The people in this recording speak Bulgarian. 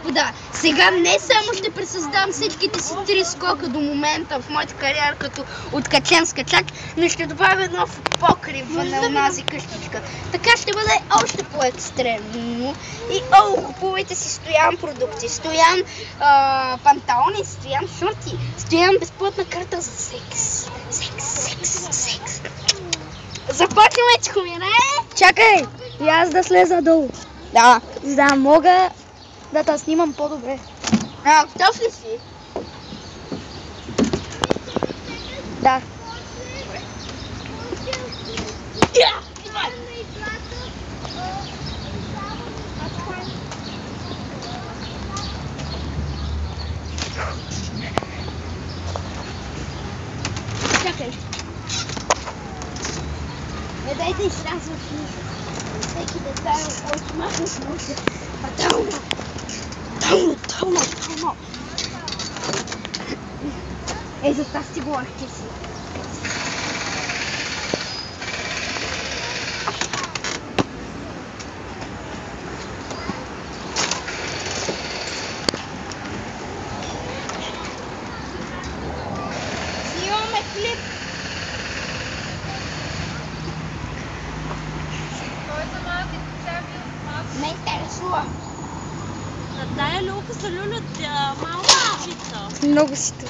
господа, сега не само ще пресъздам всичките си 3 скока до момента в моята кариера като откачен скачач, но ще добавя нов покрив на онази къщичка. Така ще бъде още по-екстремно. И купувайте си Стоян продукти, Стоян панталони, Стоян шорти, Стоян безплатна карта за секс. Секс. Започваме, чехомире! Чакай! И аз да слеза долу. Да. За да мога да те снимам по-добре. Готов ли си? Да. Чакай. Не дайте излязва в нищо. Всеки детайл, който махне с нощи. Фатално! Ей, за тази си говорих ти си. Снимаме клип. Не интересува. На тая люлка са люлят малко жица. Много си тук.